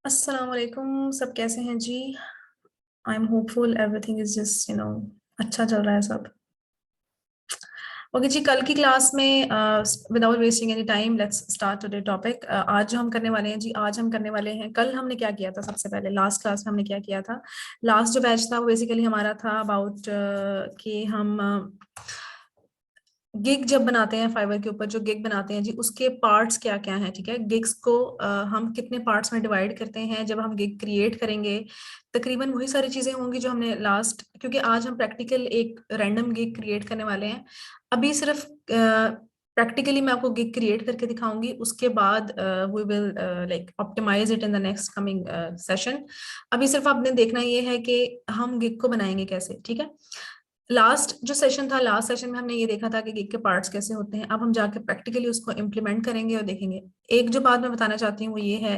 अस्सलाम वालेकुम। सब कैसे हैं जी? I am hopeful everything is just अच्छा चल रहा है सब। ओके जी, कल की क्लास में without wasting any time let's start today topic. आज जो हम करने वाले हैं जी, आज हम करने वाले हैं, कल हमने क्या किया था? सबसे पहले लास्ट क्लास में हमने क्या किया था? लास्ट जो बैच था वो बेसिकली हमारा था अबाउट कि हम गिग जब बनाते हैं फाइबर के ऊपर, जो गिग बनाते हैं जी, उसके पार्ट्स क्या क्या हैं। ठीक है, गिग्स को हम कितने पार्ट्स में डिवाइड करते हैं जब हम गिग क्रिएट करेंगे। तकरीबन वही सारी चीजें होंगी जो हमने लास्ट, क्योंकि आज हम प्रैक्टिकल एक रैंडम गिग क्रिएट करने वाले हैं। अभी सिर्फ प्रैक्टिकली मैं आपको गिग क्रिएट करके दिखाऊंगी, उसके बाद we will like optimize it in the next coming session. अभी सिर्फ आपने देखना ये है कि हम गिग को बनाएंगे कैसे। ठीक है, लास्ट जो सेशन था, लास्ट सेशन में हमने ये देखा था कि गिग के पार्ट्स कैसे होते हैं। अब हम जाके प्रैक्टिकली उसको इम्प्लीमेंट करेंगे और देखेंगे। एक जो बात मैं बताना चाहती हूँ वो ये है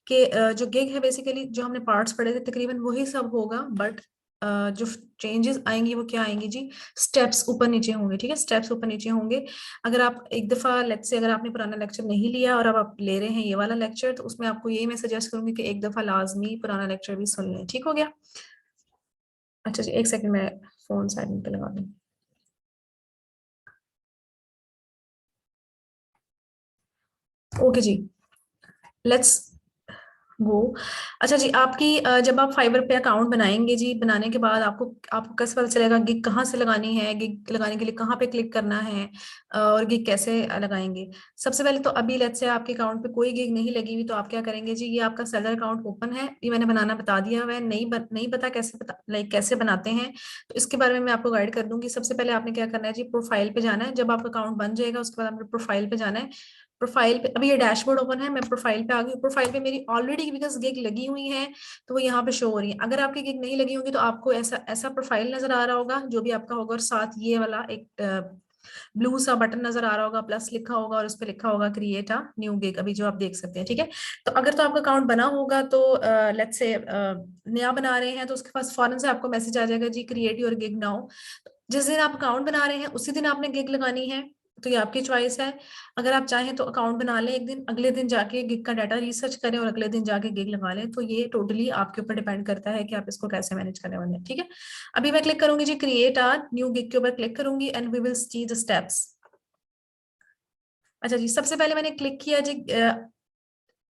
कि जो गिग है बेसिकली जो हमने पार्ट्स पढ़े थे तकरीबन वही सब होगा, बट जो चेंजेस आएंगी वो क्या आएंगी जी? स्टेप्स ऊपर नीचे होंगे। ठीक है, स्टेप्स ऊपर नीचे होंगे। अगर आप एक दफा, लेट्स से अगर आपने पुराना लेक्चर नहीं लिया और अब आप ले रहे हैं ये वाला लेक्चर, तो उसमें आपको यही मैं सजेस्ट करूंगी कि एक दफा लाजमी पुराना लेक्चर भी सुन लें। ठीक हो गया? अच्छा जी, एक सेकंड में फोन साइलेंट पे लगा दूं। ओके जी, लेट्स गो। अच्छा जी, आपकी जब आप फाइवर पे अकाउंट बनाएंगे जी, बनाने के बाद आपको आपको कैसे पता चलेगा गिग कहाँ से लगानी है, गिग लगाने के लिए कहाँ पे क्लिक करना है, और गिग कैसे लगाएंगे? सबसे पहले तो अभी लेट्स से आपके अकाउंट पे कोई गिग नहीं लगी हुई, तो आप क्या करेंगे जी? ये आपका सेलर अकाउंट ओपन है, ये मैंने बनाना बता दिया हुआ है। नहीं पता कैसे पता लाइक कैसे बनाते हैं, तो इसके बारे में मैं आपको गाइड कर दूंगी। सबसे पहले आपने क्या करना है जी? प्रोफाइल पे जाना है। जब आपका अकाउंट बन जाएगा उसके बाद आपने प्रोफाइल पे जाना है। प्रोफाइल पे अभी ये डैशबोर्ड ओपन है, मैं प्रोफाइल पे आ गई। प्रोफाइल पे मेरी ऑलरेडी बिकॉज गिग लगी हुई है तो वो यहाँ पे शो हो रही है। अगर आपकी गिग नहीं लगी होगी तो आपको ऐसा ऐसा प्रोफाइल नजर आ रहा होगा जो भी आपका होगा, और साथ ये वाला एक ब्लू सा बटन नजर आ रहा होगा, प्लस लिखा होगा और उस पर लिखा होगा क्रिएट अ न्यू गिग, अभी जो आप देख सकते हैं। ठीक है, तो अगर तो आपका अकाउंट बना होगा तो लेट्स से नया बना रहे हैं तो उसके पास फौरन से आपको मैसेज आ जाएगा जी क्रिएट योर गिग नाउ। जिस दिन आप अकाउंट बना रहे हैं उसी दिन आपने गिग लगानी है, तो ये आपकी चॉइस है। अगर आप चाहें तो अकाउंट बना लें एक दिन, अगले दिन जाके गिग का डाटा रिसर्च करें और अगले दिन जाके गिग लगा लें, तो ये टोटली आपके ऊपर डिपेंड करता है कि आप इसको कैसे मैनेज करने वाले हैं। ठीक है, अभी मैं क्लिक करूंगी जी क्रिएट आ न्यू गिग के ऊपर क्लिक करूंगी and we will see the steps. अच्छा जी, सबसे पहले मैंने क्लिक किया जी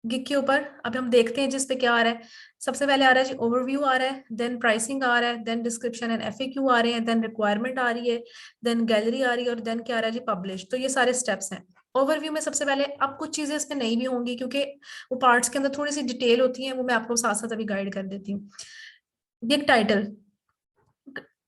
गिग के ऊपर। अब हम देखते हैं जिस पे क्या आ रहा है। सबसे पहले आ रहा है जी ओवरव्यू आ रहा है, देन प्राइसिंग आ रहा है, देन डिस्क्रिप्शन एंड एफएक्यू आ रहे हैं, देन रिक्वायरमेंट आ रही है, देन गैलरी आ रही है और देन क्या आ रहा है जी पब्लिश। तो ये सारे स्टेप्स हैं। ओवरव्यू में सबसे पहले, अब कुछ चीजें इसमें नहीं भी होंगी क्योंकि वो पार्ट्स के अंदर थोड़ी सी डिटेल होती है, वो मैं आपको साथ साथ अभी गाइड कर देती हूँ। Gig title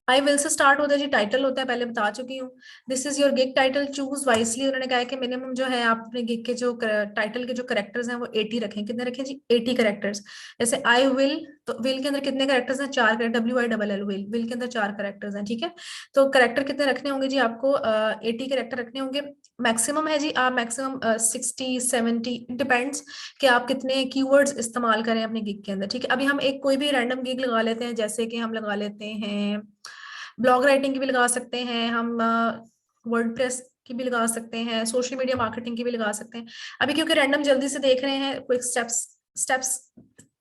I will say start होता है जी, टाइटल होता है, पहले बता चुकी हूँ। This is your gig title, choose wisely. उन्होंने कहा है कि मिनिमम जो है आप अपने गिग के जो टाइटल के जो करेक्टर्स हैं वो 80 रखें। कितने रखें जी? 80 करेक्टर्स। जैसे आई विल, तो विल के अंदर कितने करेक्टर्स हैं? 4 करेक्टर, WILL विल, विल के अंदर 4 करेक्टर्स हैं। ठीक है, तो करेक्टर कितने रखने होंगे जी? आपको 80 करेक्टर रखने होंगे। मैक्सिमम है जी, आप मैक्सिमम 60 70 डिपेंड्स कि आप कितने कीवर्ड्स इस्तेमाल करें अपने गिग के अंदर। ठीक है, अभी हम एक कोई भी रैंडम गिग लगा लेते हैं, जैसे कि हम लगा लेते हैं ब्लॉग राइटिंग की भी लगा सकते हैं हम, वर्डप्रेस की भी लगा सकते हैं, सोशल मीडिया मार्केटिंग की भी लगा सकते हैं। अभी क्योंकि रैंडम जल्दी से देख रहे हैं, क्विक स्टेप्स स्टेप्स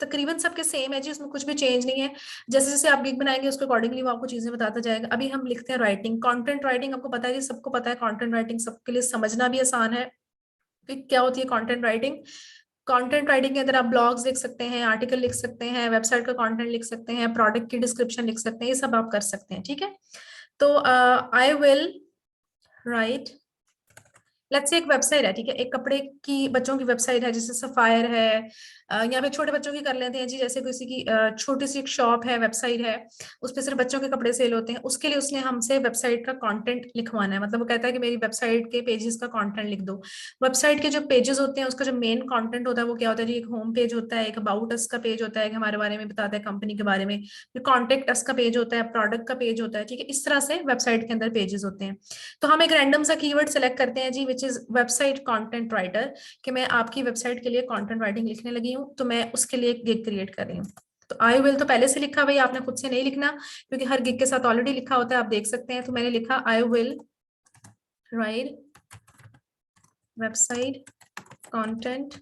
तकरीबन सबके सेम है जी, उसमें कुछ भी चेंज नहीं है। जैसे जैसे आप गिग बनाएंगे उसके अकॉर्डिंगली वो आपको चीजें बताता जाएगा। अभी हम लिखते हैं राइटिंग, कंटेंट राइटिंग। आपको पता है जी, सबको पता है कंटेंट राइटिंग सबके लिए समझना भी आसान है कि क्या होती है कंटेंट राइटिंग। कंटेंट राइटिंग के अंदर आप ब्लॉग्स लिख सकते हैं, आर्टिकल लिख सकते हैं, वेबसाइट का कंटेंट लिख सकते हैं, प्रोडक्ट की डिस्क्रिप्शन लिख सकते हैं, ये सब आप कर सकते हैं। ठीक है, तो आई विल राइट, लेट्स से एक वेबसाइट है। ठीक है, एक कपड़े की बच्चों की वेबसाइट है जैसे सफायर है, यहाँ पे छोटे बच्चों की कर लेते हैं जी, जैसे किसी की छोटी सी एक शॉप है, वेबसाइट है, उस पे सिर्फ बच्चों के कपड़े सेल होते हैं। उसके लिए उसने हमसे वेबसाइट का कंटेंट लिखवाना है, मतलब वो कहता है कि मेरी वेबसाइट के पेजेस का कंटेंट लिख दो। वेबसाइट के जो पेजेस होते हैं उसका जो मेन कंटेंट होता है वो क्या होता है जी? एक होम पेज होता है, एक अबाउट अस का पेज होता है कि हमारे बारे में बताता है, कंपनी के बारे में, फिर कॉन्टेक्ट अस का पेज होता है, प्रोडक्ट का पेज होता है। ठीक है, इस तरह से वेबसाइट के अंदर पेजेस होते हैं। तो हम एक रैंडम सा कीवर्ड सेलेक्ट करते हैं जी, which is website content writer, कि मैं आपकी वेबसाइट के लिए कंटेंट राइटिंग लिखने लगी हूँ, तो मैं उसके लिए एक गिग क्रिएट कर रही हूँ। तो आई विल तो पहले से लिखा, भाई आपने खुद से नहीं लिखना क्योंकि हर गिग के साथ ऑलरेडी लिखा होता है, आप देख सकते हैं। तो मैंने लिखा आई will right website content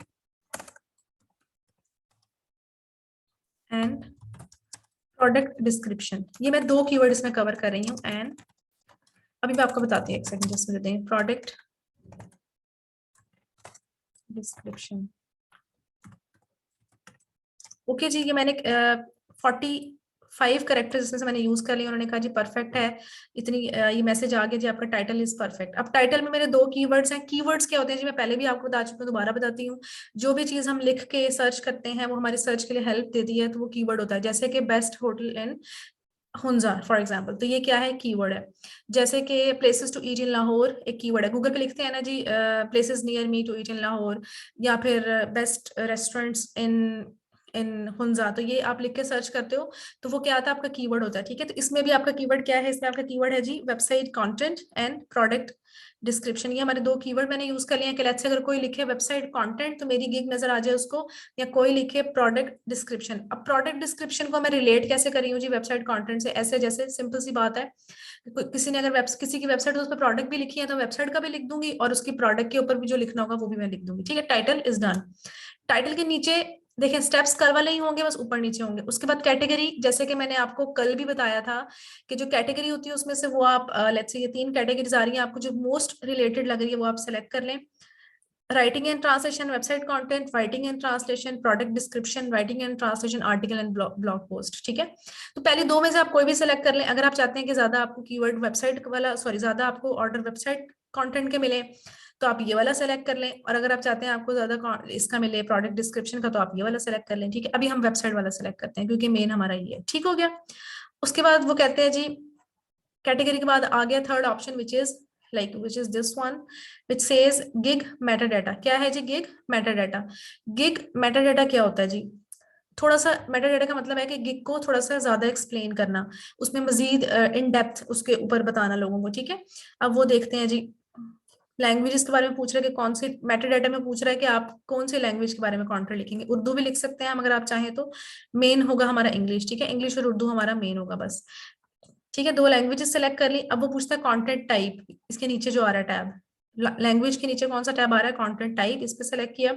and product description. ये मैं 2 कीवर्ड इसमें कवर कर रही हूँ। एंड अभी मैं आपको बताती हूँ, एक सेकंड जस्ट देते हैं। प्रोडक्ट डिस्क्रिप्शन, ओके जी। ये मैंने 45 कैरेक्टर्स इसमें से मैंने यूज कर लिए। उन्होंने कहा जी परफेक्ट है, इतनी ये मैसेज आ गया जी, आपका टाइटल इज परफेक्ट। अब टाइटल में मेरे 2 कीवर्ड्स हैं। कीवर्ड्स क्या होते हैं जी, मैं पहले भी आपको बता चुकी हूँ, दोबारा बताती हूँ। जो भी चीज हम लिख के सर्च करते हैं वो हमारी सर्च के लिए हेल्प देती है, तो वो कीवर्ड होता है। जैसे कि best hotel in Hunza for example, तो ये क्या है, कीवर्ड है। जैसे कि places to eat in Lahore एक कीवर्ड है। गूगल पे लिखते हैं ना जी, places near me to eat in Lahore, या फिर best restaurants in in Hunza, तो ये आप लिख के सर्च करते हो तो वो क्या आता है, आपका कीवर्ड होता है। ठीक है, तो इसमें भी आपका कीवर्ड क्या है, इसमें आपका कीवर्ड है जी website content and product description. ये हमारे 2 कीवर्ड मैंने यूज कर लिए हैं कि लेट्स से अगर कोई लिखे वेबसाइट कंटेंट तो मेरी गिग नजर आ जाए उसको, या कोई लिखे प्रोडक्ट डिस्क्रिप्शन। अब प्रोडक्ट डिस्क्रिप्शन को मैं रिलेट कैसे कर रही हूँ जी वेबसाइट कंटेंट से, ऐसे जैसे सिंपल सी बात है, किसी ने अगर किसी की वेबसाइट उस पर प्रोडक्ट भी लिखी है तो वेबसाइट का भी लिख दूंगी और उसकी प्रोडक्ट के ऊपर भी जो लिखना होगा वो भी मैं लिख दूंगी। ठीक है, टाइटल इज डन। टाइटल के नीचे देखिए स्टेप्स कर वाले ही होंगे, बस ऊपर नीचे होंगे। उसके बाद कैटेगरी, जैसे कि मैंने आपको कल भी बताया था कि जो कैटेगरी होती है उसमें से वो आप लेट्स से ये 3 कैटेगरीज आ रही हैं, आपको जो मोस्ट रिलेटेड लग रही है वो आप सेलेक्ट कर लें। Writing and translation, website content, writing and translation, product description, writing and translation, article and blog post. ठीक है, तो पहले 2 में से आप कोई भी सेलेक्ट कर लें। अगर आप चाहते हैं कि ज्यादा आपको कीवर्ड वेबसाइट वाला, सॉरी, ज्यादा आपको ऑर्डर वेबसाइट कंटेंट के मिले तो आप ये वाला सेलेक्ट कर लें, और अगर आप चाहते हैं आपको ज्यादा इसका मिले प्रोडक्ट डिस्क्रिप्शन का तो आप ये वाला सेलेक्ट कर लें। ठीक है, अभी हम वेबसाइट वाला सेलेक्ट करते हैं क्योंकि मेन हमारा ये है। ठीक हो गया। उसके बाद वो कहते हैं जी कैटेगरी के बाद आ गया third option which is this one which says gig metadata। क्या है जी gig metadata? gig metadata क्या होता है जी, थोड़ा सा metadata का मतलब है कि गिग को थोड़ा सा ज्यादा एक्सप्लेन करना, उसमें मजीद इन डेप्थ उसके ऊपर बताना लोगों को। ठीक है, अब वो देखते हैं जी। लैंग्वेजेस के बारे में पूछ रहा है कि कौन सी, मेटाडाटा में पूछ रहा है कि आप कौन सी लैंग्वेज के बारे में कंटेंट लिखेंगे। उर्दू भी लिख सकते हैं हम अगर आप चाहें तो, मेन होगा हमारा इंग्लिश। ठीक है, इंग्लिश और उर्दू हमारा मेन होगा बस। ठीक है, 2 लैंग्वेजेस सेलेक्ट कर ली। अब वो पूछता है कंटेंट टाइप, इसके नीचे जो आ रहा है टैब, लैंग्वेज के नीचे कौन सा टैब आ रहा है, कंटेंट टाइप, इस पे सेलेक्ट किया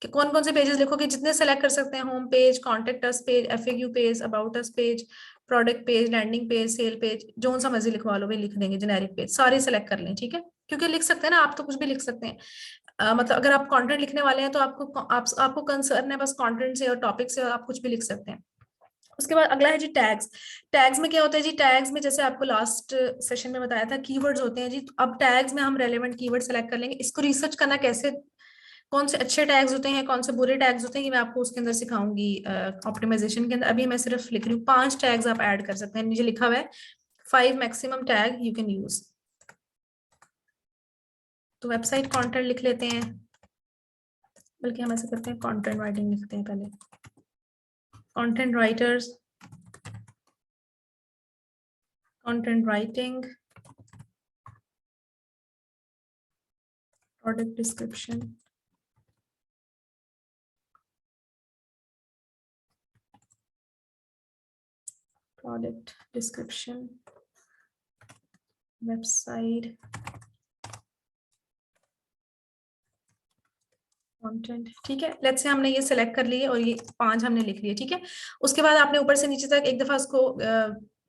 कि कौन कौन से पेजेस लिखोगे, जितने सेलेक्ट कर सकते हैं। Home page, contact us page, FAQ page, about us page, product page, landing page, sale page, जो सा मर्जी लिखवा लो, वही लिख देंगे। जेनेरिक पेज सारे सेलेक्ट कर लें। ठीक है, क्योंकि लिख सकते हैं ना आप, तो कुछ भी लिख सकते हैं। मतलब अगर आप कंटेंट लिखने वाले हैं तो आपको कंसर्न है बस कंटेंट से और टॉपिक से, और आप कुछ भी लिख सकते हैं। उसके बाद अगला है जी टैग्स। टैग्स में क्या होता है जी, टैग्स में जैसे आपको लास्ट सेशन में बताया था कीवर्ड्स होते हैं जी, तो अब टैग्स में हम रेलेवेंट कीवर्ड सेलेक्ट कर लेंगे। इसको रिसर्च करना कैसे, कौन से अच्छे टैग्स होते हैं, कौन से बुरे टैग्स होते हैं, ये मैं आपको उसके अंदर सिखाऊंगी ऑप्टिमाइजेशन के अंदर। अभी मैं सिर्फ लिख रही हूँ 5 टैग्स आप ऐड कर सकते हैं, नीचे लिखा हुआ है 5 maximum tag you can use. तो वेबसाइट कंटेंट लिख लेते हैं, बल्कि हम ऐसे करते हैं कंटेंट राइटिंग लिखते हैं पहले, content writers, content writing, product description, product description, website content. ठीक है, लेट्स से हमने ये सिलेक्ट कर लिए और ये 5 हमने लिख लिए। ठीक है, उसके बाद आपने ऊपर से नीचे तक एक दफा उसको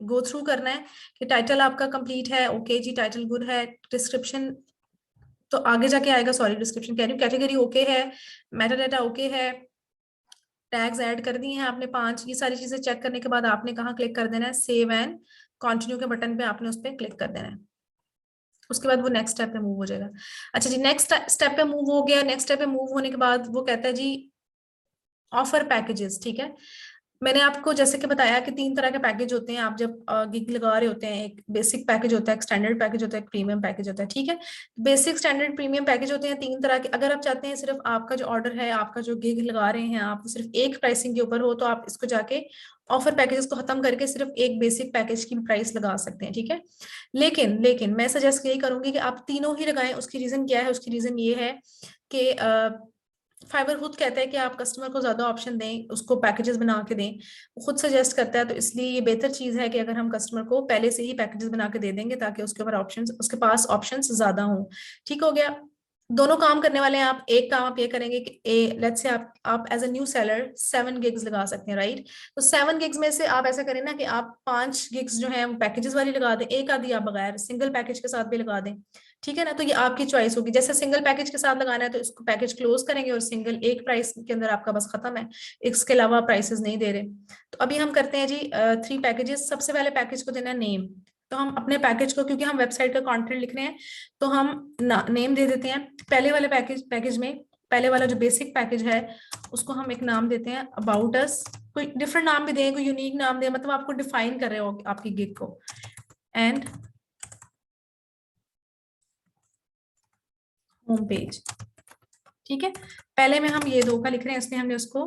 गो थ्रू करना है कि टाइटल आपका कंप्लीट है, ओके जी, टाइटल गुड है, डिस्क्रिप्शन तो आगे जाके आएगा, सॉरी डिस्क्रिप्शन कह रही हूँ, कैटेगरी ओके है, मेटाडाटा ओके है, टैग्स ऐड कर दिए हैं आपने 5। ये सारी चीजें चेक करने के बाद आपने कहाँ क्लिक कर देना है, सेव एंड कंटिन्यू के बटन पे आपने उस पर क्लिक कर देना है। उसके बाद वो नेक्स्ट स्टेप पे मूव हो जाएगा। अच्छा जी, नेक्स्ट स्टेप पे मूव हो गया। नेक्स्ट स्टेप पे मूव होने के बाद वो कहता है जी ऑफर पैकेजेस। ठीक है, मैंने आपको जैसे कि बताया कि 3 तरह के पैकेज होते हैं आप जब गिग लगा रहे होते हैं। एक बेसिक पैकेज होता है, एक स्टैंडर्ड पैकेज होता है, एक प्रीमियम पैकेज होता है। ठीक है, बेसिक, स्टैंडर्ड, प्रीमियम पैकेज होते हैं 3 तरह के। अगर आप चाहते हैं सिर्फ आपका जो ऑर्डर है, आपका जो गिग लगा रहे हैं आप, सिर्फ एक प्राइसिंग के ऊपर हो, तो आप इसको जाके ऑफर पैकेजेस को खत्म करके सिर्फ एक बेसिक पैकेज की प्राइस लगा सकते हैं। ठीक है, लेकिन लेकिन मैं सजेस्ट यही करूंगी कि आप तीनों ही लगाएं। उसकी रीजन क्या है, उसकी रीजन ये है कि फाइबर खुद कहता है कि आप कस्टमर को ज्यादा ऑप्शन दें, उसको पैकेजेस बना के दें, वो खुद सजेस्ट करता है। तो इसलिए ये बेहतर चीज है कि अगर हम कस्टमर को पहले से ही पैकेजेस बना के दे देंगे ताकि उसके ऊपर ऑप्शंस, उसके पास ऑप्शंस ज्यादा हों। ठीक हो गया। दोनों काम करने वाले हैं आप। एक काम आप ये करेंगे कि लेट्स से आप as a new seller 7 gigs लगा सकते हैं, राइट। तो 7 गिग्स में से आप ऐसा करें ना कि आप 5 गिग्स जो है पैकेजेस वाली लगा दें, एक आधी आप बगैर सिंगल पैकेज के साथ भी लगा दें, ठीक है ना। तो ये आपकी चॉइस होगी, जैसे सिंगल पैकेज के साथ लगाना है तो इसको पैकेज क्लोज करेंगे और सिंगल एक प्राइस के अंदर आपका बस खत्म है, इसके अलावा प्राइसेस नहीं दे रहे। तो अभी हम करते हैं जी 3 पैकेजेस। सबसे पहले पैकेज को देना है नेम। तो हम अपने पैकेज को, क्योंकि हम वेबसाइट का कंटेंट लिख रहे हैं, तो हम नेम दे देते हैं। पहले वाले पैकेज में, पहले वाला जो बेसिक पैकेज है उसको हम एक नाम देते हैं अबाउट अस। कोई डिफरेंट नाम भी दें, कोई यूनिक नाम दें, मतलब आपको डिफाइन कर रहे हो आपकी गिग को। एंड होम पेज, ठीक है। पहले में हम ये 2 का लिख रहे हैं, इसलिए हमने उसको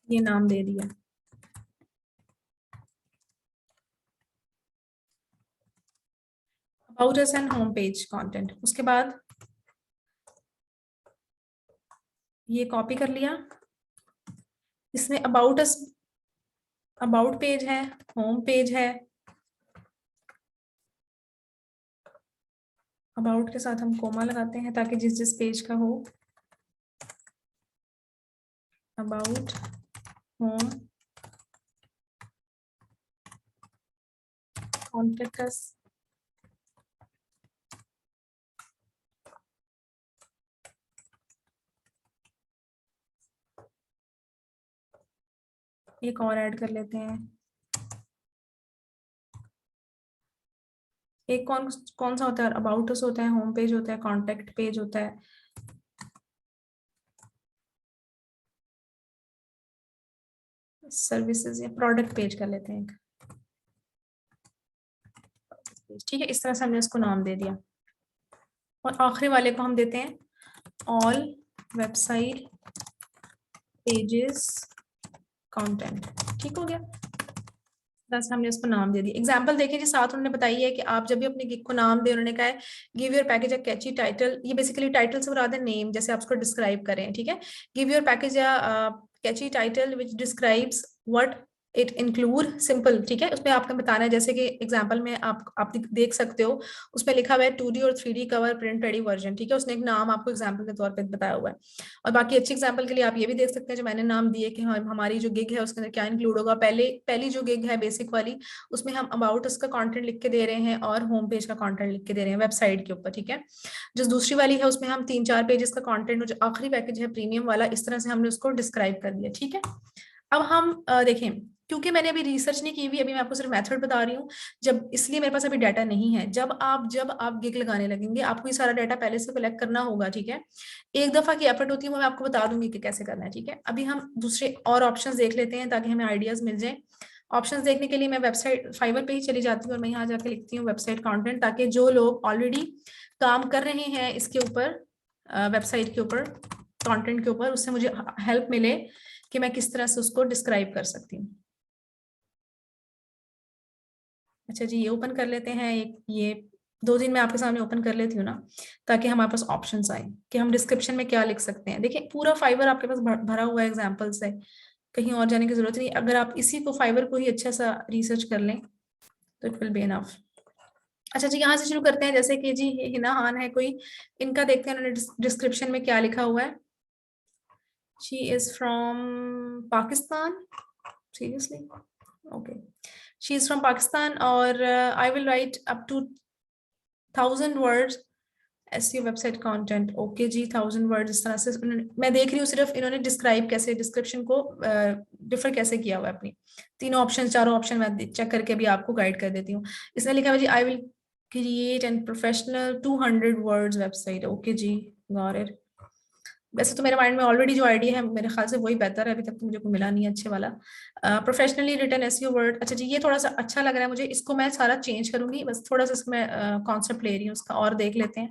ये नाम दे दिया about us and home page content. उसके बाद ये कॉपी कर लिया, इसमें अबाउट अस, अबाउट पेज है, होम पेज है। अबाउट के साथ हम कोमा लगाते हैं ताकि जिस जिस पेज का हो, अबाउट, होम, कॉन्टेक्ट अस, एक और ऐड कर लेते हैं। एक कौन कौन सा होता है, अबाउट अस होता है, होम पेज होता है, कॉन्टेक्ट पेज होता है, सर्विसेज या प्रोडक्ट पेज कर लेते हैं, ठीक है। इस तरह से हमने उसको नाम दे दिया। और आखिरी वाले को हम देते हैं ऑल वेबसाइट पेजेस कंटेंट, ठीक हो गया। बस हमने उसको नाम दे दिया। एग्जांपल देखें जी, साथ उन्होंने बताई है कि आप जब भी अपने गिग को नाम दे, उन्होंने कहा है give your package a Kainchi title. ये बेसिकली टाइटल से मुराद है नेम, जैसे आप उसको डिस्क्राइब करें, ठीक है। Give your package a Kainchi title which describes what it include, simple, ठीक है। उसमें आपने बताना है, जैसे कि एग्जांपल में आप देख सकते हो, उसमें लिखा हुआ है 2D और 3D cover print ready version, ठीक है। उसने एक नाम आपको एग्जांपल के तौर पे बताया हुआ है। और बाकी अच्छी एग्जांपल के लिए आप ये भी देख सकते हैं जो मैंने नाम दिए कि हमारी जो गिग है उसके अंदर क्या इंक्लूड होगा। पहली जो गिग है बेसिक वाली, उसमें हम अबाउट उसका कंटेंट लिख के दे रहे हैं और होम पेज का कंटेंट लिख के दे रहे हैं वेबसाइट के ऊपर, ठीक है। जो दूसरी वाली है उसमें हम 3-4 पेजेस का कंटेंट, जो आखिरी पैकेज है प्रीमियम वाला, इस तरह से हमने उसको डिस्क्राइब कर दिया, ठीक है। अब हम देखें, क्योंकि मैंने अभी रिसर्च नहीं की हुई, अभी मैं आपको सिर्फ मेथड बता रही हूँ, जब इसलिए मेरे पास अभी डाटा नहीं है। जब आप गिग लगाने लगेंगे आपको ये सारा डाटा पहले से कलेक्ट करना होगा, ठीक है। एक दफा की एफर्ट होती है, वो मैं आपको बता दूंगी कि कैसे करना है, ठीक है। अभी हम दूसरे और ऑप्शंस देख लेते हैं ताकि हमें आइडियाज मिल जाए। ऑप्शंस देखने के लिए मैं वेबसाइट फाइवर पे ही चली जाती हूँ और मैं यहाँ जाके लिखती हूँ वेबसाइट कंटेंट, ताकि जो लोग ऑलरेडी काम कर रहे हैं इसके ऊपर, वेबसाइट के ऊपर, कंटेंट के ऊपर, उससे मुझे हेल्प मिले कि मैं किस तरह से उसको डिस्क्राइब कर सकती हूँ। अच्छा जी, ये ओपन कर लेते हैं। एक ये 2 दिन मैं आपके सामने ओपन कर लेती हूँ ना, ताकि हमारे पास ऑप्शंस आए कि हम डिस्क्रिप्शन में क्या लिख सकते हैं। देखिए पूरा फाइवर आपके पास भरा हुआ है एग्जाम्पल से, कहीं और जाने की जरूरत नहीं। अगर आप इसी को फाइवर को ही अच्छा सा रिसर्च कर लें तो इट विल बी इनफ। अच्छा जी, यहाँ से शुरू करते हैं। जैसे कि जी हिना खान है कोई, इनका देखते हैं उन्होंने डिस्क्रिप्शन में क्या लिखा हुआ है। She is from Pakistan, seriously, okay. She is from Pakistan और I will write up to 1000 words SEO website content, okay जी। 1000 वर्ड्स, इस तरह से मैं देख रही हूँ सिर्फ इन्होंने डिस्क्राइब कैसे, डिस्क्रिप्शन को डिफर कैसे किया हुआ है अपनी। तीनों ऑप्शन, चारों ऑप्शन मैं चेक करके भी आपको गाइड कर देती हूँ। इसने लिखा है जी I will create and professional 200 words website, okay जी, गॉट इट। वैसे तो मेरे माइंड में ऑलरेडी जो आइडिया है मेरे ख्याल से वही बेहतर है, अभी तक तो मुझे कोई मिला नहीं है अच्छे वाला। प्रोफेशनली रिटन एसईओ वर्ड, अच्छा जी ये थोड़ा सा अच्छा लग रहा है मुझे, इसको मैं सारा चेंज करूंगी, बस थोड़ा सा इसमें कॉन्सेप्ट ले रही हूँ उसका, और देख लेते हैं।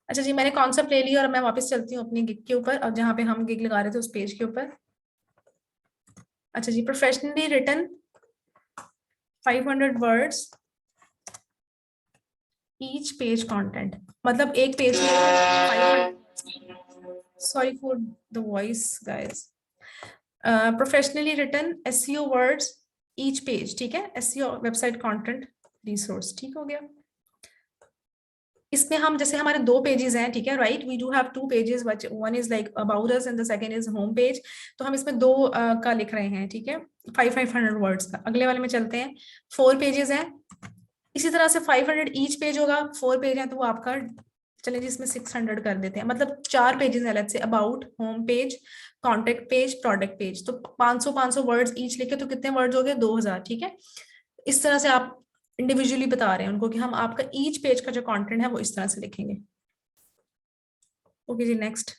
अच्छा जी, मैंने कॉन्सेप्ट ले लिया और मैं वापस चलती हूँ अपनी गिग के ऊपर, और जहाँ पे हम गिग लगा रहे थे उस पेज के ऊपर। अच्छा जी, professionally written 500 words each page content, मतलब एक पेज में, sorry for the voice guys. Professionally written SEO words each page, ठीक है। एसईओ वेबसाइट कंटेंट रिसोर्स, ठीक हो गया। इसमें हम जैसे हमारे दो पेजेस हैं, ठीक है, right, we do have two pages, one is like about us and the second is home page. तो हम इसमें दो का लिख रहे हैं, ठीक है, 500 वर्ड्स का। अगले वाले में चलते हैं, 4 पेजेस हैं, इसी तरह से 500 ईच पेज होगा, 4 पेज है तो वो आपका, चलिए जी इसमें 600 कर देते हैं, मतलब 4 पेजेस है, let's say about, home page, contact page, product page, तो 500 500 वर्ड्स ईच लिखे तो कितने वर्ड्स हो गए, 2000, ठीक है। इस तरह से आप इंडिविजुअली बता रहे हैं उनको कि हम आपका ईच पेज का जो कंटेंट है वो इस तरह से लिखेंगे। ओके जी, नेक्स्ट।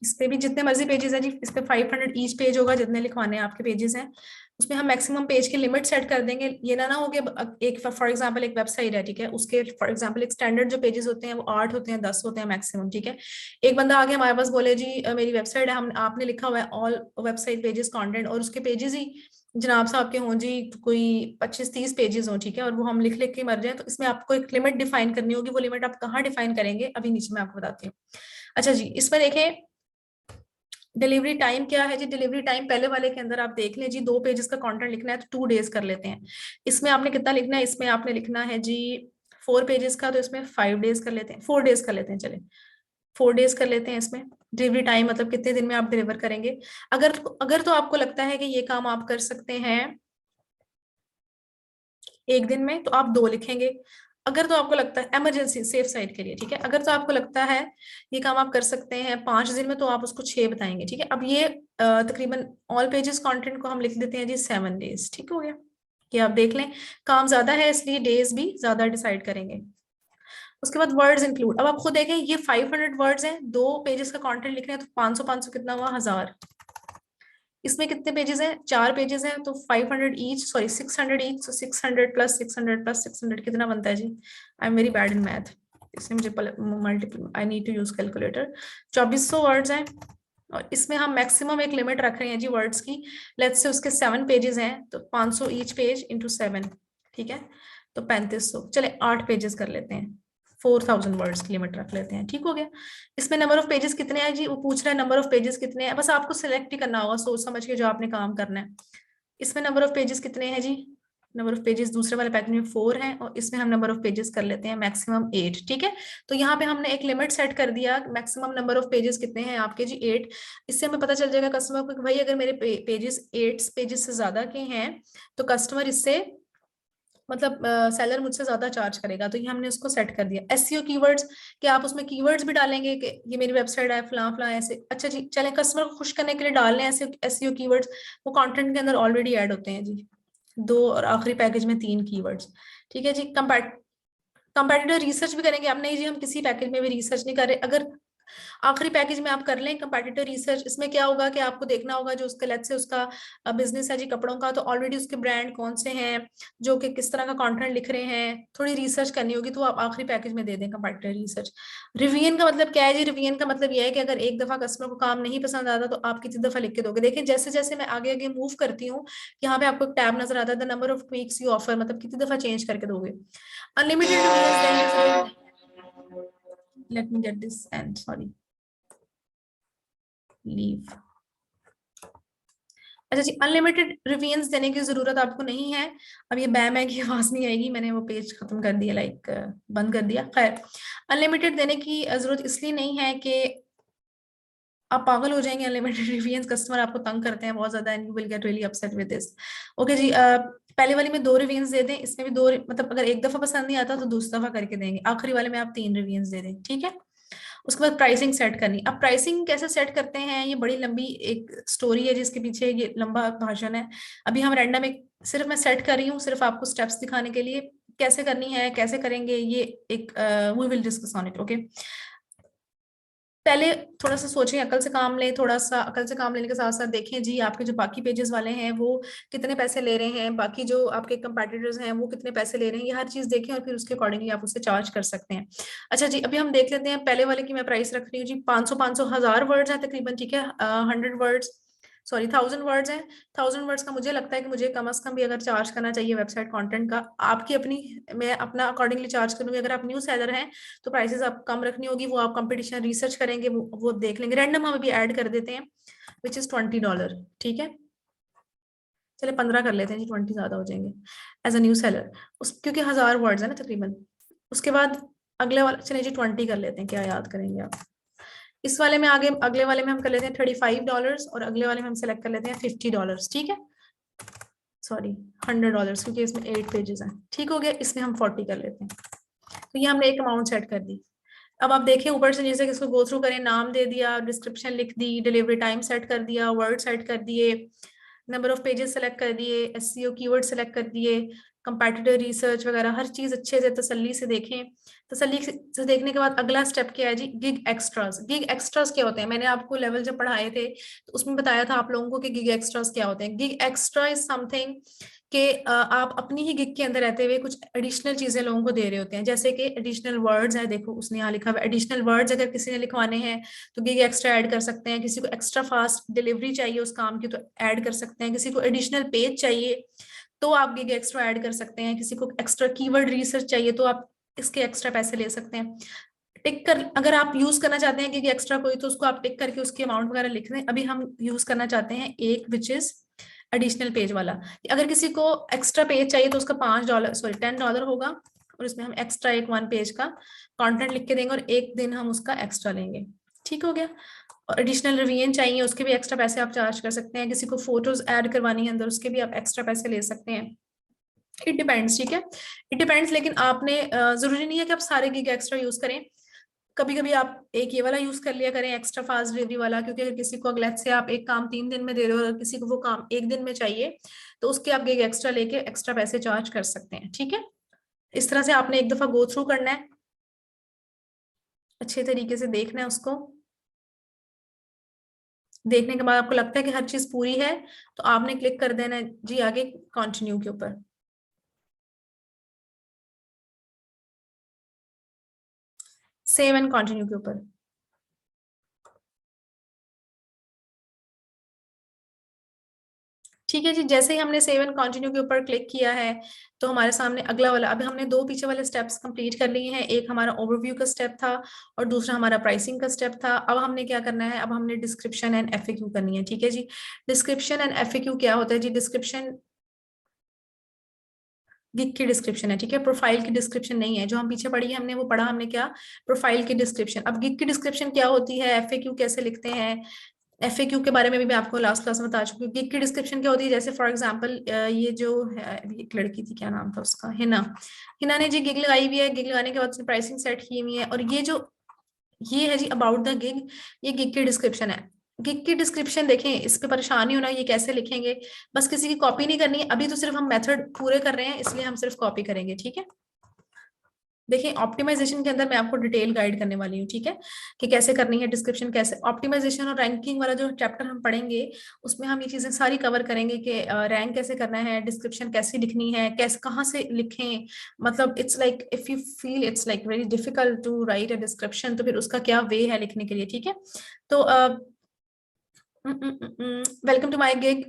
इस पे भी जितने मर्जी पेजेस हैं जी, इस पे 500 ईच पेज होगा, जितने लिखवाने हैं आपके पेजेस हैं, उसमें हम मैक्सिमम पेज की लिमिट सेट कर देंगे। ये ना हो कि एक फॉर एग्जांपल एक वेबसाइट है, ठीक है, उसके फॉर एग्जांपल एक स्टैंडर्ड जो पेजेस होते हैं वो 8 होते हैं, 10 होते हैं मैक्सिमम, ठीक है। एक बंदा आगे हमारे पास बोले जी मेरी वेबसाइट है, हम आपने लिखा हुआ है ऑल वेबसाइट पेजेस कंटेंट, और उसके पेजेस ही जनाब साहब के हों जी कोई 25-30 पेजेस हों, ठीक है, और वो हम लिख लिख के मर जाए, तो इसमें आपको एक लिमिट डिफाइन करनी होगी। वो लिमिट आप कहाँ डिफाइन करेंगे, अभी नीचे मैं आपको बताती हूँ। अच्छा जी, इसमें देखें डिलीवरी टाइम क्या है जी। डिलीवरी टाइम पहले वाले के अंदर आप देख लें जी, 2 पेजेस का कंटेंट लिखना है तो 2 डेज कर लेते हैं। इसमें आपने कितना लिखना है, इसमें आपने लिखना है जी 4 पेजेस का, तो इसमें 5 डेज कर लेते हैं, 4 डेज कर लेते हैं, चले 4 डेज कर लेते हैं। इसमें डिलीवरी टाइम मतलब कितने दिन में आप डिलीवर करेंगे। अगर अगर तो आपको लगता है कि ये काम आप कर सकते हैं एक दिन में, तो आप 2 लिखेंगे। अगर तो आपको लगता है इमरजेंसी सेफ साइड के लिए, ठीक है, अगर तो आपको लगता है ये काम आप कर सकते हैं 5 दिन में, तो आप उसको 6 बताएंगे, ठीक है। अब ये तकरीबन ऑल पेजेस कंटेंट को हम लिख देते हैं जी 7 डेज, ठीक हो गया। ये आप देख लें, काम ज्यादा है इसलिए डेज भी ज्यादा डिसाइड करेंगे। उसके बाद वर्ड्स इंक्लूड, अब आप खुद देखें ये 500 वर्ड्स हैं, 2 पेजेस का कंटेंट लिख रहे हैं, तो 500 500 कितना हुआ, 1000। इसमें कितने पेजेस हैं, 4 पेजेस हैं, तो 500 ईच, सॉरी 600 ईच, तो 600 प्लस 600 प्लस 600 कितना बनता है जी। I am very bad in math, इसमें मुझे multiple, I need to use calculator. 2400 words हैं, और इसमें हम मैक्सिमम एक लिमिट रख रहे हैं जी वर्ड्स की। लेट्स से उसके 7 पेजेस हैं, तो 500 ईच पेज इंटू 7, ठीक है, तो 3500, चले 8 पेजेस कर लेते हैं, 4000 वर्ड्स की लिमिट रख लेते हैं, ठीक हो गया। इसमें नंबर ऑफ पेजेस कितने हैं जी, वो पूछ रहा है नंबर ऑफ पेजेस कितने हैं, बस आपको सिलेक्ट ही करना होगा सोच समझ के जो आपने काम करना है। इसमें नंबर ऑफ पेजेस कितने हैं जी, नंबर ऑफ पेजेस दूसरे वाले पैकेज में 4 हैं, और इसमें हम नंबर ऑफ पेजेस कर लेते हैं मैक्सिमम 8, ठीक है। तो यहाँ पे हमने एक लिमिट सेट कर दिया, मैक्सिमम नंबर ऑफ पेजेस कितने हैं आपके जी, 8। इससे हमें पता चल जाएगा कस्टमर को कि भाई अगर मेरे पेजेस 8 पेजेस से ज्यादा के हैं, तो कस्टमर इससे मतलब सेलर मुझसे ज्यादा चार्ज करेगा, तो ये हमने उसको सेट कर दिया। एसईओ कीवर्ड्स, कि आप उसमें कीवर्ड्स भी डालेंगे कि ये मेरी वेबसाइट है फलां फलां ऐसे, अच्छा जी चले कस्टमर को खुश करने के लिए डाल लें ऐसे एसईओ कीवर्ड्स, वो कंटेंट के अंदर ऑलरेडी ऐड होते हैं जी, 2 और आखिरी पैकेज में 3 कीवर्ड्स, ठीक है जी। कंपेटिटर रिसर्च भी करेंगे, अब नहीं जी हम किसी पैकेज में भी रिसर्च नहीं कर रहे, अगर आखिरी पैकेज में आप कर लें कंपेटिटर रिसर्च, इसमें क्या होगा कि आपको देखना होगा जो उसका लेट्स से उसका बिजनेस है जी कपड़ों का, तो ऑलरेडी उसके ब्रांड कौन से हैं, जो कि किस तरह का कंटेंट लिख रहे हैं, थोड़ी रिसर्च करनी होगी, तो आप आखिरी पैकेज में दे दें कंपेटिटर रिसर्च। रिवीजन का मतलब क्या है जी, रिवीजन का मतलब यह है कि अगर एक दफा कस्टमर को काम नहीं पसंद आता तो आप कितनी दफा लिख के दोगे। देखिए जैसे जैसे मैं आगे आगे मूव करती हूँ, यहाँ पे आपको एक टैब नजर आता है, the number of tweaks you offer, मतलब कितनी दफा चेंज करके दोगे। Unlimited, let me get this and sorry leave. अच्छा जी, अनलिमिटेड रिवीजन देने की जरूरत आपको नहीं है। अब ये बैम है की आवाज नहीं आएगी, मैंने वो पेज खत्म कर दिया, लाइक बंद कर दिया। खैर, अनलिमिटेड देने की जरूरत इसलिए नहीं है कि आप पागल हो जाएंगे, अनलिमिटेड रिवीजन कस्टमर आपको तंग करते हैं बहुत ज्यादा, and you will get really upset with this. Okay जी, पहले वाले में 2 रिवीजन दे दें, इसमें भी 2, मतलब अगर एक दफा पसंद नहीं आता तो दूसरी दफा करके देंगे, आखिरी वाले में आप 3 रिवीजन दे दें, ठीक है। उसके बाद प्राइसिंग सेट करनी। अब प्राइसिंग कैसे सेट करते हैं, ये बड़ी लंबी एक स्टोरी है जिसके पीछे ये लंबा भाषण है। अभी हम रैंडम एक सिर्फ मैं सेट कर रही हूँ, सिर्फ आपको स्टेप्स दिखाने के लिए, कैसे करनी है कैसे करेंगे ये एक we will discuss on it, okay. पहले थोड़ा सा सोचें, अकल से काम लें, थोड़ा सा अकल से काम लेने के साथ साथ देखें जी आपके जो बाकी पेजेस वाले हैं वो कितने पैसे ले रहे हैं, बाकी जो आपके कंपेटिटर्स हैं वो कितने पैसे ले रहे हैं, ये हर चीज देखें और फिर उसके अकॉर्डिंगली आप उससे चार्ज कर सकते हैं। अच्छा जी, अभी हम देख लेते हैं पहले वाले की मैं प्राइस रख रही हूँ जी 500 500 1000 वर्ड्स है तकरीबन, ठीक है, 100 वर्ड्स, सॉरी 1000 वर्ड्स हैं। 1000 वर्ड्स का मुझे लगता है कि मुझे कम से कम भी अगर चार्ज करना चाहिए वेबसाइट कंटेंट का, आपकी अपनी, मैं अपना अकॉर्डिंगली चार्ज करूंगी। अगर आप न्यू सेलर हैं तो प्राइसेस आप कम रखनी होगी, वो आप कंपटीशन रिसर्च करेंगे, वो देख लेंगे। रैंडम हम अभी ऐड कर देते हैं विच इज $20, ठीक है। चले 15 कर लेते हैं जी, 20 ज्यादा हो जाएंगे एज अ न्यू सेलर क्योंकि 1000 वर्ड्स है ना तकरीबन। उसके बाद अगले वाला चले जी 20 कर लेते हैं, क्या याद करेंगे आप। इस वाले में आगे अगले वाले में हम कर लेते हैं $35 और अगले वाले में हम सेलेक्ट कर लेते हैं $50, ठीक है, सॉरी $100 क्योंकि इसमें 8 पेजेस हैं। ठीक हो गया, इसमें हम 40 कर लेते हैं। तो ये हमने एक अमाउंट सेट कर दी। अब आप देखें ऊपर से नीचे किसको गो थ्रू करें, नाम दे दिया, डिस्क्रिप्शन लिख दी, डिलीवरी टाइम सेट कर दिया, वर्ड सेट कर दिए, नंबर ऑफ पेजेस सेलेक्ट कर दिए, एसईओ कीवर्ड सेलेक्ट कर दिए, कंपैटिटर रिसर्च वगैरह हर चीज अच्छे से तसल्ली से देखें। तसल्ली से देखने के बाद अगला स्टेप क्या है जी, गिग एक्स्ट्रास। गिग एक्स्ट्रास क्या होते हैं, मैंने आपको लेवल जब पढ़ाए थे तो उसमें बताया था आप लोगों को कि गिग एक्स्ट्रास क्या होते हैं। गिग एक्स्ट्रा इज समथिंग कि आप अपनी ही गिग के अंदर रहते हुए कुछ एडिशनल चीजें लोगों को दे रहे होते हैं, जैसे कि एडिशनल वर्ड्स है, देखो उसने यहाँ लिखा हुआ एडिशनल वर्ड्स, अगर किसी ने लिखवाने हैं तो गिग एक्स्ट्रा ऐड कर सकते हैं। किसी को एक्स्ट्रा फास्ट डिलीवरी चाहिए उस काम की तो ऐड कर सकते हैं। किसी को एडिशनल पेज चाहिए तो आप गिग एक्स्ट्रा ऐड कर सकते हैं। किसी को एक्स्ट्रा कीवर्ड रिसर्च चाहिए तो आप इसके एक्स्ट्रा पैसे ले सकते हैं। टिक कर अगर आप यूज करना चाहते हैं गिग एक्स्ट्रा कोई तो उसको आप टिक करके उसकी अमाउंट वगैरह लिख दें। अभी हम यूज करना चाहते हैं एक विच इज एडिशनल पेज वाला। अगर किसी को एक्स्ट्रा पेज चाहिए तो उसका $5 सॉरी $10 होगा और इसमें हम एक्स्ट्रा एक 1 पेज का कंटेंट लिख के देंगे और एक दिन हम उसका एक्स्ट्रा लेंगे। ठीक हो गया। और एडिशनल रिवीजन चाहिए उसके भी एक्स्ट्रा पैसे आप चार्ज कर सकते हैं। किसी को फोटोज ऐड करवानी है अंदर उसके भी आप एक्स्ट्रा पैसे ले सकते हैं। इट डिपेंड्स, ठीक है, इट डिपेंड्स। लेकिन आपने जरूरी नहीं है कि आप सारे गिग एक्स्ट्रा यूज करें। कभी कभी आप एक ये वाला यूज कर लिया करें एक्स्ट्रा फास्ट डिलीवरी वाला, क्योंकि अगर किसी को अगले से आप एक काम 3 दिन में दे रहे हो और किसी को वो काम एक दिन में चाहिए तो उसके आप गिग एक्स्ट्रा लेके एक्स्ट्रा पैसे चार्ज कर सकते हैं। ठीक है, इस तरह से आपने एक दफा गो थ्रू करना है, अच्छे तरीके से देखना है उसको। देखने के बाद आपको लगता है कि हर चीज पूरी है तो आपने क्लिक कर देना है जी आगे कंटिन्यू के ऊपर। सेव एंड कंटिन्यू के ऊपर। ठीक है जी, जैसे ही हमने सेव एंड कंटिन्यू के ऊपर क्लिक किया है तो हमारे सामने अगला वाला, अभी हमने 2 पीछे वाले स्टेप्स कंप्लीट कर लिए हैं। एक हमारा ओवरव्यू का स्टेप था और दूसरा हमारा प्राइसिंग का स्टेप था। अब हमने क्या करना है, अब हमने डिस्क्रिप्शन एंड एफएक्यू करनी है। ठीक है जी, डिस्क्रिप्शन एंड एफएक्यू क्या होता है जी, डिस्क्रिप्शन गिग की डिस्क्रिप्शन है, ठीक है, प्रोफाइल की डिस्क्रिप्शन नहीं है। जो हम पीछे पढ़ी है हमने वो पढ़ा हमने क्या, प्रोफाइल की डिस्क्रिप्शन। अब गिग की डिस्क्रिप्शन क्या होती है, एफएक्यू कैसे लिखते हैं, एफएक्यू के बारे में भी मैं आपको लास्ट क्लास में बता चुकी हूँ। गिग की डिस्क्रिप्शन क्या होती है, जैसे फॉर एग्जांपल ये जो है एक लड़की थी, क्या नाम था उसका, हिना। हिना ने जी गिग लगाई हुई है, गिग लगाने के बाद उसने प्राइसिंग सेट की हुई है और ये जो ये है जी अबाउट द गिग, ये गिग की डिस्क्रिप्शन है। गिग की डिस्क्रिप्शन देखें, इस पे परेशान नहीं होना, ये कैसे लिखेंगे, बस किसी की कॉपी नहीं करनी है। अभी तो सिर्फ हम मेथड पूरे कर रहे हैं इसलिए हम सिर्फ कॉपी करेंगे। ठीक है, देखिए ऑप्टिमाइजेशन के अंदर मैं आपको डिटेल गाइड करने वाली हूँ, ठीक है, कि कैसे करनी है डिस्क्रिप्शन, कैसे ऑप्टिमाइजेशन और रैंकिंग वाला जो चैप्टर हम पढ़ेंगे उसमें हम ये चीजें सारी कवर करेंगे कि रैंक कैसे करना है, डिस्क्रिप्शन कैसे लिखनी है, कैसे कहाँ से लिखें। मतलब it's like if you feel it's like very difficult to write a description तो फिर उसका क्या वे है लिखने के लिए। ठीक है, तो वेलकम टू माय गिग।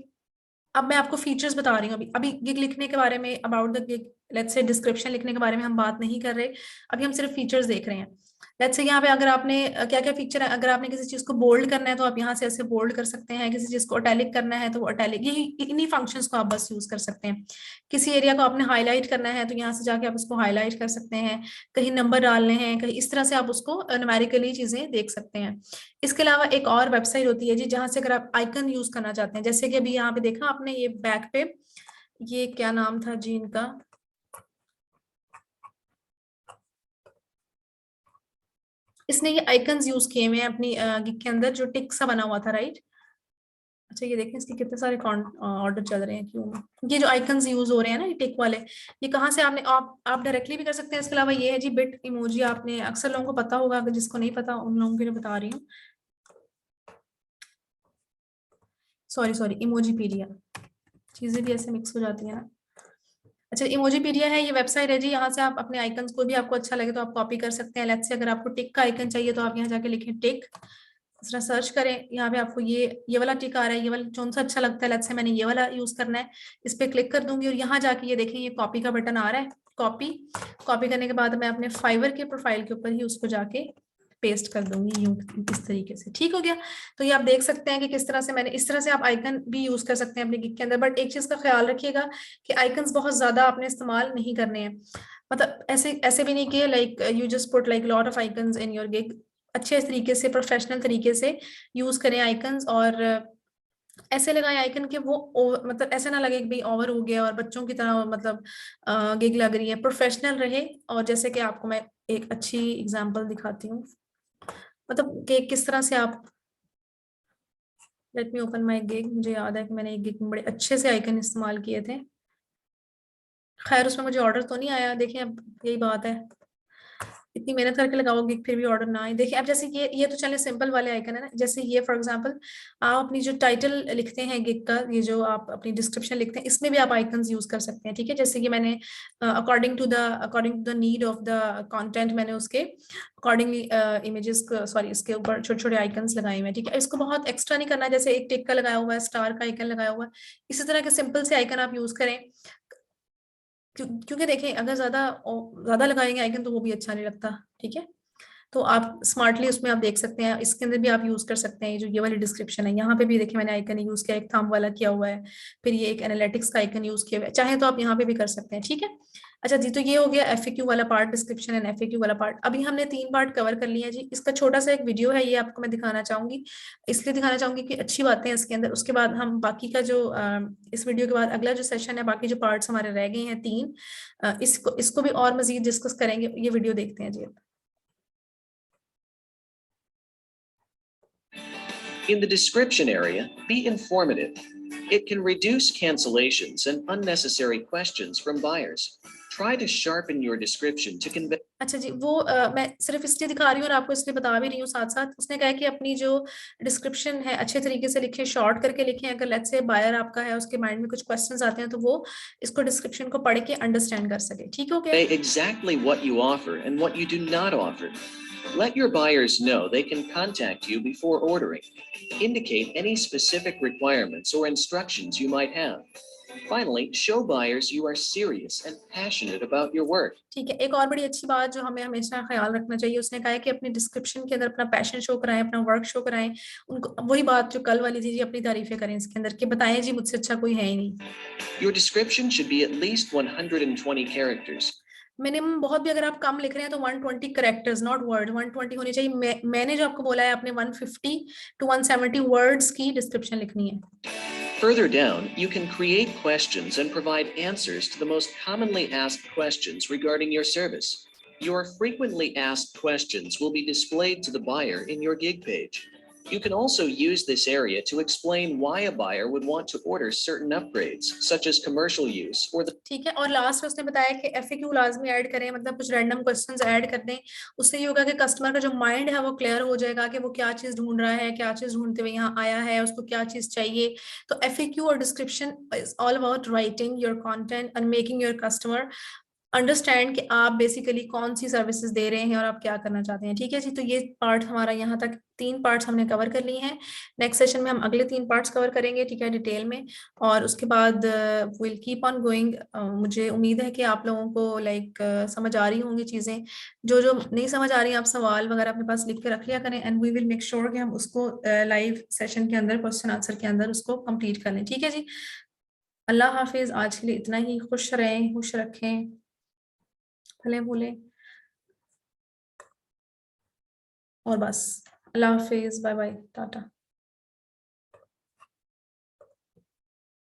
अब मैं आपको फीचर्स बता रही हूँ। अभी अभी गिग लिखने के बारे में, about the gig, let's say description लिखने के बारे में हम बात नहीं कर रहे। अभी हम सिर्फ फीचर्स देख रहे हैं। लेट्स से यहाँ पे अगर आपने क्या क्या फीचर है, अगर आपने किसी चीज को बोल्ड करना है तो आप यहाँ से ऐसे बोल्ड कर सकते हैं। किसी चीज को अटैलिक करना है तो वो अटैलिक, यही इन्हीं फंक्शंस को आप बस यूज कर सकते हैं। किसी एरिया को आपने हाईलाइट करना है तो यहाँ से जाके आप उसको हाईलाइट कर सकते हैं। कहीं नंबर डालने हैं, कहीं इस तरह से आप उसको न्यूमेरिकली चीजें देख सकते हैं। इसके अलावा एक और वेबसाइट होती है जी जहां से अगर आप आइकन यूज करना चाहते हैं, जैसे कि अभी यहाँ पे देखा आपने ये बैक पे, ये क्या नाम था जी इनका, इसने ये आइकन्स यूज किए हुए हैं अपनी गिग के अंदर, जो टिक सा बना हुआ था, राइट। अच्छा ये देखें इसके कितने सारे ऑर्डर चल रहे हैं, क्यों ये जो आइकन्स यूज हो रहे हैं ना ये टिक वाले, ये कहाँ से आपने आप डायरेक्टली भी कर सकते हैं। इसके अलावा ये है जी बिट इमोजी, आपने अक्सर लोगों को पता होगा, अगर जिसको नहीं पता उन लोगों के लिए बता रही हूँ। सॉरी सॉरी, इमोजीपीडिया, चीजें भी ऐसे मिक्स हो जाती है ना। अच्छा इमोजीपीडिया है, ये वेबसाइट है जी, यहाँ से आप अपने आइकन्स को भी आपको अच्छा लगे तो आप कॉपी कर सकते हैं। लेट्स से अगर आपको टिक का आइकन चाहिए तो आप यहाँ जाके लिखें टिक, इस तरह सर्च करें, यहाँ पे आपको ये वाला टिक आ रहा है, ये वाला कौन सा अच्छा लगता है, लेट्स से मैंने ये वाला यूज करना है, इस पे क्लिक कर दूंगी और यहाँ जाके ये देखें ये कॉपी का बटन आ रहा है। कॉपी करने के बाद मैं अपने फाइवर के प्रोफाइल के ऊपर ही उसको जाके पेस्ट कर दूंगी यूं इस तरीके से। ठीक हो गया। तो ये आप देख सकते हैं कि किस तरह से मैंने, इस तरह से आप आइकन भी यूज कर सकते हैं अपने गिग के अंदर। बट एक चीज का ख्याल रखिएगा कि आइकन्स बहुत ज्यादा आपने इस्तेमाल नहीं करने हैं। मतलब ऐसे ऐसे भी नहीं कि like you just put like lot of icons in your gig. अच्छे तरीके से, प्रोफेशनल तरीके से यूज करें आइकन्स, और ऐसे लगाएं आइकन के वो मतलब ऐसे ना लगे कि भाई ओवर हो गया और बच्चों की तरह मतलब गिग लग रही है। प्रोफेशनल रहे। और जैसे कि आपको मैं एक अच्छी एग्जांपल दिखाती हूँ, मतलब कि किस तरह से आप, let me open my gig. मुझे याद है कि मैंने एक गिग में बड़े अच्छे से आइकन इस्तेमाल किए थे। खैर उसमें मुझे ऑर्डर तो नहीं आया। देखिए अब यही बात है, इतनी मेहनत करके लगाओगे फिर भी ऑर्डर ना आए। देखिए अब जैसे ये तो चले सिंपल वाले आइकन है ना। जैसे ये फॉर एग्जांपल आप अपनी जो टाइटल लिखते हैं गिग का, ये जो आप अपनी डिस्क्रिप्शन लिखते हैं, इसमें भी आप आइकन्स यूज कर सकते हैं। ठीक है, जैसे कि मैंने according to the need of the content, मैंने उसके अकॉर्डिंगली इमेजेस, सॉरी, इसके ऊपर छोटे छोटे आइकन्स लगाए हुए हैं। ठीक है, इसको बहुत एक्स्ट्रा नहीं करना है, जैसे एक टिक का लगाया हुआ है, स्टार का आइकन लगाया हुआ है, इसी तरह के सिंपल से आइकन आप यूज करें। क्योंकि देखें अगर ज्यादा ज्यादा लगाएंगे आइकन तो वो भी अच्छा नहीं लगता। ठीक है, तो आप स्मार्टली उसमें आप देख सकते हैं, इसके अंदर भी आप यूज कर सकते हैं। जो ये वाली डिस्क्रिप्शन है, यहाँ पे भी देखिए मैंने आइकन यूज किया, एक थंब वाला किया हुआ है, फिर ये एक एनालिटिक्स का आइकन यूज किया हुआ है। चाहे तो आप यहाँ पे भी कर सकते हैं। ठीक है, अच्छा जी, तो ये हो गया एफएक्यू वाला पार्ट, डिस्क्रिप्शन एंड एफएक्यू वाला पार्ट। अभी हमने 3 पार्ट कवर कर लिए हैं जी। इसका छोटा सा एक वीडियो है, ये आपको मैं दिखाना चाहूंगी, इसलिए दिखाना चाहूंगी कि अच्छी बातें हैं इसके अंदर। उसके बाद हम बाकी का जो इस वीडियो के बाद अगला जो सेशन है, बाकी जो पार्ट्स हमारे रह गए हैं 3, इसको इसको भी और मजीद डिस्कस करेंगे। ये वीडियो देखते हैं जी। In the description area, be informative. It can reduce cancellations and unnecessary questions from buyers. Try to sharpen your description to convey. अच्छा जी, वो मैं सिर्फ इसलिए दिखा रही हूँ और आपको इसलिए बता भी रही हूँ साथ साथ। उसने कहा कि अपनी जो डिस्क्रिप्शन है अच्छे तरीके से लिखें, शॉर्ट करके लिखें। अगर लेट्स से बायर आपका है, उसके माइंड में कुछ क्वेश्चंस आते हैं, तो वो इसको डिस्क्रिप्शन को पढ़ के अंडरस्टैंड कर सके। ठीक हो गया? Say exactly what you offer and what you do not offer. Let your buyers know they can contact you before ordering. Indicate any specific requirements or instructions you might have. Finally, show buyers you are serious and passionate about your work. ठीक है, एक और बड़ी अच्छी बात जो हमें हमेशा ख्याल रखना चाहिए, उसने कहा है कि अपनी डिस्क्रिप्शन के अंदर अपना पैशन शो कराएं, अपना वर्क शो कराएं। उनको वही बात जो कल वाली थी जी, अपनी तारीफें करें इसके अंदर, कि बताएं जी मुझसे अच्छा कोई है ही नहीं। Your description should be at least 120 characters. Minimum, बहुत भी अगर आप कम लिख रहे हैं तो 120 करेक्टर्स, नॉट वर्ड, 120 होनी चाहिए। मैंने जो आपको बोला है, आपने 150 to 170 वर्ड्स की डिस्क्रिप्शन लिखनी है। Further down, you can create questions and provide answers to the most commonly asked questions regarding your service. Your frequently asked questions will be displayed to the buyer in your gig page. You can also use this area to explain why a buyer would want to order certain upgrades, such as commercial use or the. ठीक है, और last में उसने बताया कि FAQ लाजमी add करें, मतलब कुछ रैंडम क्वेश्चंस ऐड कर दें। उससे ये होगा कि कस्टमर का जो माइंड है वो क्लियर हो जाएगा कि वो क्या चीज ढूंढ रहा है, क्या चीज ढूंढते हुए यहाँ आया है, उसको क्या चीज चाहिए। तो एफएक्यू और description is all about writing your content and making your customer understand कि आप बेसिकली कौन सी सर्विसेज दे रहे हैं और आप क्या करना चाहते हैं। ठीक है जी, तो ये पार्ट हमारा यहाँ तक 3 पार्ट्स हमने कवर कर लिए हैं। नेक्स्ट सेशन में हम अगले 3 पार्ट्स कवर करेंगे, ठीक है, डिटेल में। और उसके बाद विल कीप ऑन गोइंग। मुझे उम्मीद है कि आप लोगों को लाइक समझ आ रही होंगी चीजें। जो जो नहीं समझ आ रही, आप सवाल वगैरह अपने पास लिख के रख लिया करें, and we will make sure कि हम उसको लाइव सेशन के अंदर, क्वेश्चन आंसर के अंदर उसको कंप्लीट कर लें। ठीक है जी, अल्लाह हाफिज। आज के लिए इतना ही। खुश रहें, खुश रखें, भले भूले, और बस। अल्लाह हाफिज, बाय बाय, टाटा।